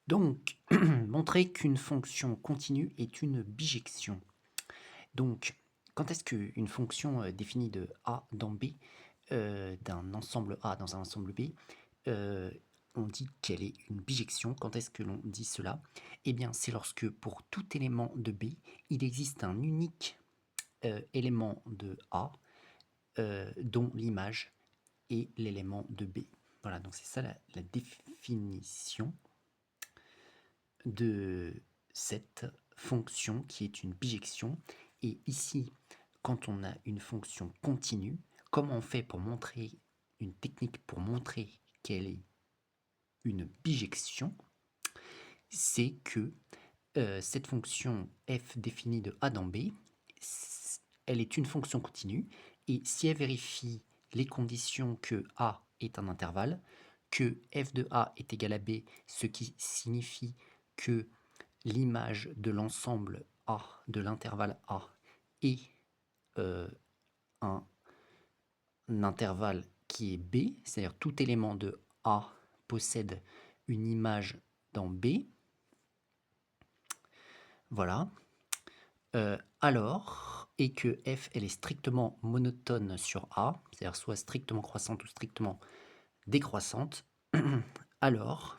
Donc, montrer qu'une fonction continue est une bijection. Donc, quand est-ce qu'une fonction définie de A dans B, d'un ensemble A dans un ensemble B, euh, on dit qu'elle est une bijection? Quand est-ce que l'on dit cela? Eh bien, c'est lorsque pour tout élément de B, il existe un unique élément de A dont l'image est l'élément de B. Voilà, donc c'est ça la définition de cette fonction qui est une bijection. Et ici, quand on a une fonction continue, comment on fait pour montrer une technique pour montrer qu'elle est une bijection? C'est que cette fonction f définie de a dans b, elle est une fonction continue, et si elle vérifie les conditions que a est un intervalle, que f de a est égal à b, ce qui signifie que l'image de l'ensemble A, de l'intervalle A, est un intervalle qui est B, c'est-à-dire tout élément de A possède une image dans B. Voilà. Alors, et que f, elle est strictement monotone sur A, c'est-à-dire soit strictement croissante ou strictement décroissante, alors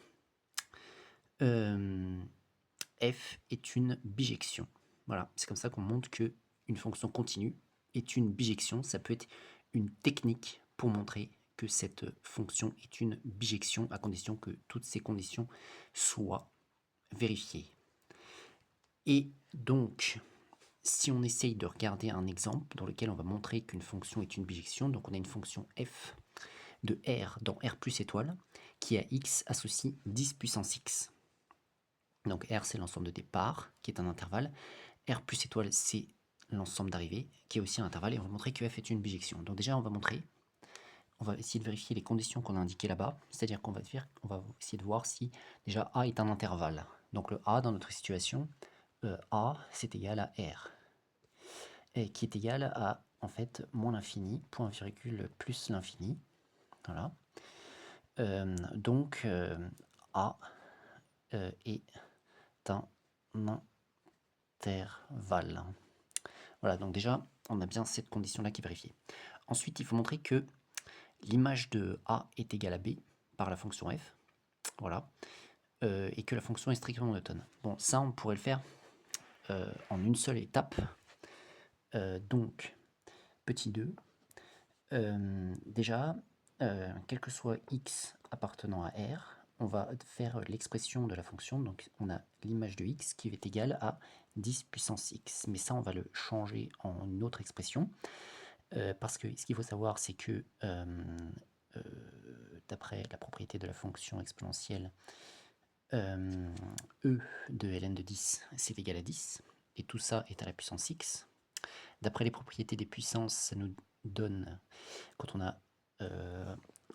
f est une bijection. Voilà, c'est comme ça qu'on montre qu'une fonction continue est une bijection. Ça peut être une technique pour montrer que cette fonction est une bijection à condition que toutes ces conditions soient vérifiées. Et donc, si on essaye de regarder un exemple dans lequel on va montrer qu'une fonction est une bijection, donc on a une fonction f de r dans r plus étoile qui à x associe 10 puissance x. Donc R, c'est l'ensemble de départ, qui est un intervalle. R plus étoile, c'est l'ensemble d'arrivée, qui est aussi un intervalle. Et on va montrer que F est une bijection. Donc déjà, on va essayer de vérifier les conditions qu'on a indiquées là-bas. C'est-à-dire qu'on va essayer de voir si déjà A est un intervalle. Donc le A, dans notre situation, A, c'est égal à R. Et qui est égal à, en fait, moins l'infini, point virgule plus l'infini. Voilà. Donc, A est un intervalle. Voilà, donc déjà, on a bien cette condition-là qui est vérifiée. Ensuite, il faut montrer que l'image de A est égale à B par la fonction f. Voilà. Et que la fonction est strictement monotone. Bon, ça, on pourrait le faire en une seule étape. Donc, petit 2. Déjà, quel que soit x appartenant à R, on va faire l'expression de la fonction. Donc, on a l'image de x qui est égale à 10 puissance x. Mais ça, on va le changer en une autre expression. Parce que ce qu'il faut savoir, c'est que d'après la propriété de la fonction exponentielle, e de ln de 10, c'est égal à 10. Et tout ça est à la puissance x. D'après les propriétés des puissances, ça nous donne, quand on a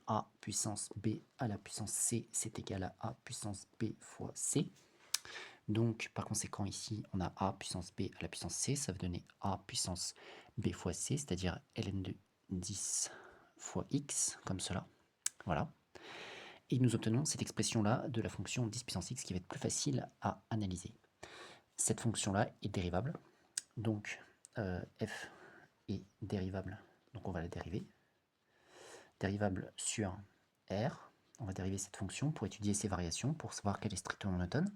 a puissance b à la puissance c, c'est égal à a puissance b fois c. Donc, par conséquent, ici, on a a puissance b à la puissance c, ça va donner a puissance b fois c, c'est-à-dire ln de 10 fois x, comme cela. Voilà. Et nous obtenons cette expression-là de la fonction 10 puissance x qui va être plus facile à analyser. Cette fonction-là est dérivable, donc f est dérivable, donc on va la dériver. Dérivable sur r, on va dériver cette fonction pour étudier ses variations, pour savoir qu'elle est strictement monotone.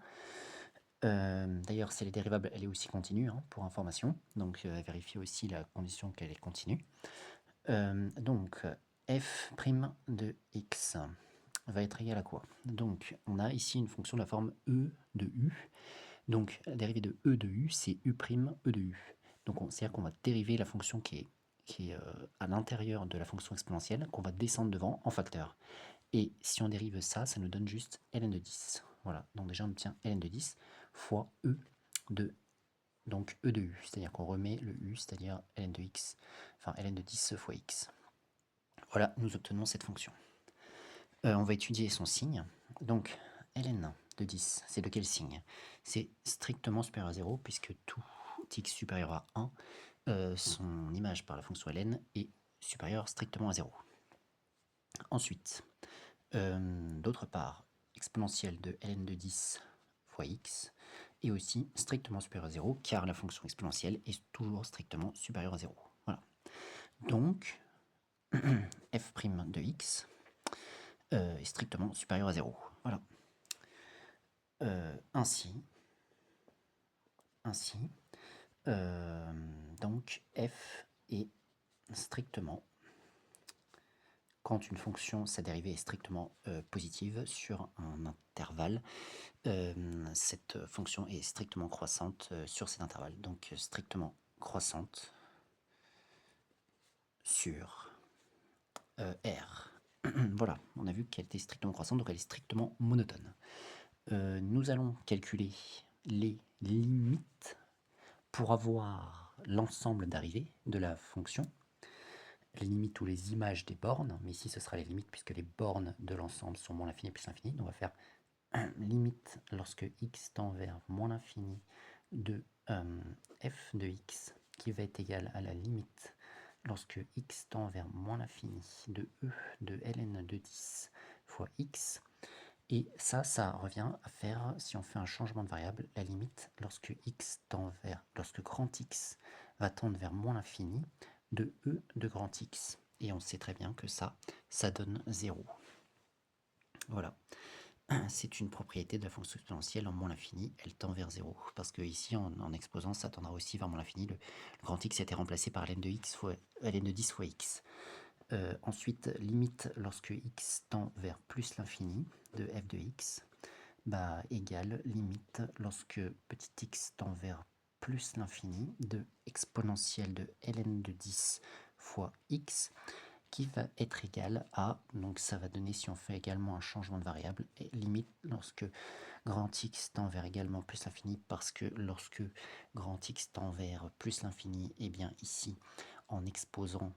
D'ailleurs, si elle est dérivable, elle est aussi continue, hein, pour information, donc vérifier aussi la condition qu'elle est continue. Donc, f' de x va être égal à quoi? Donc, on a ici une fonction de la forme e de u. Donc, la dérivée de e de u, c'est u' e de u. Donc, c'est-à-dire qu'on va dériver la fonction qui est à l'intérieur de la fonction exponentielle, qu'on va descendre devant en facteur. Et si on dérive ça, ça nous donne juste ln de 10. Voilà, donc déjà on obtient ln de 10 fois e de, donc e de u, c'est-à-dire qu'on remet le u, c'est-à-dire ln de x, enfin ln de 10 fois x. Voilà, nous obtenons cette fonction. On va étudier son signe. Donc ln de 10, c'est de quel signe? C'est strictement supérieur à 0, puisque tout x supérieur à 1, son image par la fonction ln est supérieure strictement à 0. Ensuite, d'autre part, exponentielle de ln de 10 fois x est aussi strictement supérieure à 0, car la fonction exponentielle est toujours strictement supérieure à 0. Voilà. Donc, f' de x est strictement supérieur à 0. Voilà. Ainsi, donc f est strictement, quand une fonction, sa dérivée est strictement positive sur un intervalle, cette fonction est strictement croissante sur cet intervalle. Donc strictement croissante sur R. Voilà, on a vu qu'elle était strictement croissante, donc elle est strictement monotone. Nous allons calculer les limites pour avoir l'ensemble d'arrivées de la fonction. Les limites ou les images des bornes, mais ici ce sera les limites puisque les bornes de l'ensemble sont moins l'infini plus l'infini. Donc on va faire limite lorsque x tend vers moins l'infini de f de x qui va être égal à la limite lorsque x tend vers moins l'infini de e de ln de 10 fois x. Et ça revient à faire, si on fait un changement de variable, la limite lorsque lorsque grand X va tendre vers moins l'infini de e de grand X. Et on sait très bien que ça donne 0. Voilà. C'est une propriété de la fonction exponentielle en moins l'infini, elle tend vers 0. Parce que ici, en exposant, ça tendra aussi vers moins l'infini. Le grand X a été remplacé par ln de 10 fois x. Ensuite, limite lorsque x tend vers plus l'infini de f de x, égale limite lorsque petit x tend vers plus l'infini de exponentielle de ln de 10 fois x, qui va être égal à, donc ça va donner, si on fait également un changement de variable, et limite lorsque grand X tend vers également plus l'infini, parce que lorsque grand X tend vers plus l'infini, et bien ici, en exposant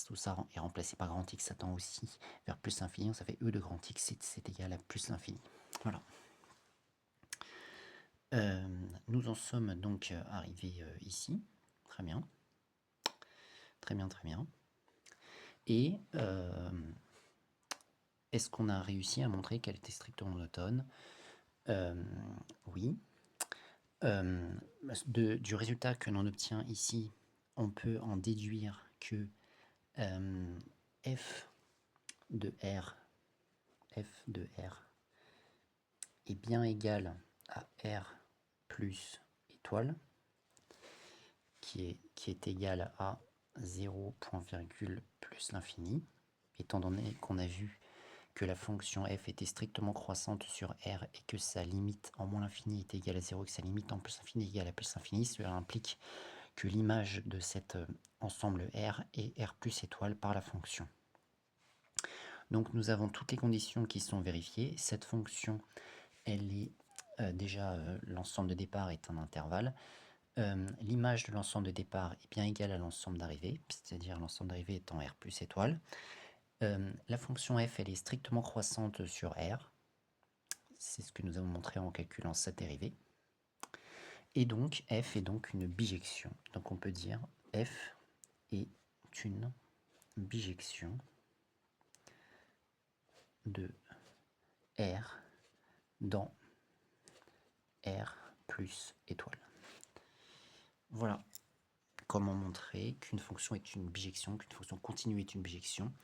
tout ça est remplacé par grand X, ça tend aussi vers plus l'infini, ça fait E de grand X, c'est égal à plus l'infini. Voilà. Nous en sommes donc arrivés ici. Très bien. Très bien, très bien. Et est-ce qu'on a réussi à montrer qu'elle était strictement monotone? Oui. Du résultat que l'on obtient ici, on peut en déduire que f de R est bien égal à R plus étoile, qui est égal à 0, plus l'infini, étant donné qu'on a vu que la fonction f était strictement croissante sur R et que sa limite en moins l'infini était égale à 0 et que sa limite en plus l'infini est égale à plus l'infini, cela implique que l'image de cet ensemble R est R plus étoile par la fonction. Donc nous avons toutes les conditions qui sont vérifiées. Cette fonction, elle est déjà l'ensemble de départ est un intervalle. L'image de l'ensemble de départ est bien égale à l'ensemble d'arrivée, c'est-à-dire l'ensemble d'arrivée étant R plus étoile. La fonction f, elle est strictement croissante sur R. C'est ce que nous avons montré en calculant sa dérivée. Et donc, f est donc une bijection. Donc on peut dire f est une bijection de R dans R plus étoile. Voilà comment montrer qu'une fonction est une bijection, qu'une fonction continue est une bijection.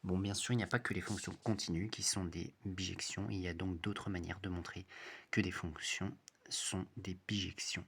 Bon, bien sûr, il n'y a pas que les fonctions continues qui sont des bijections. Il y a donc d'autres manières de montrer que des fonctions sont des bijections.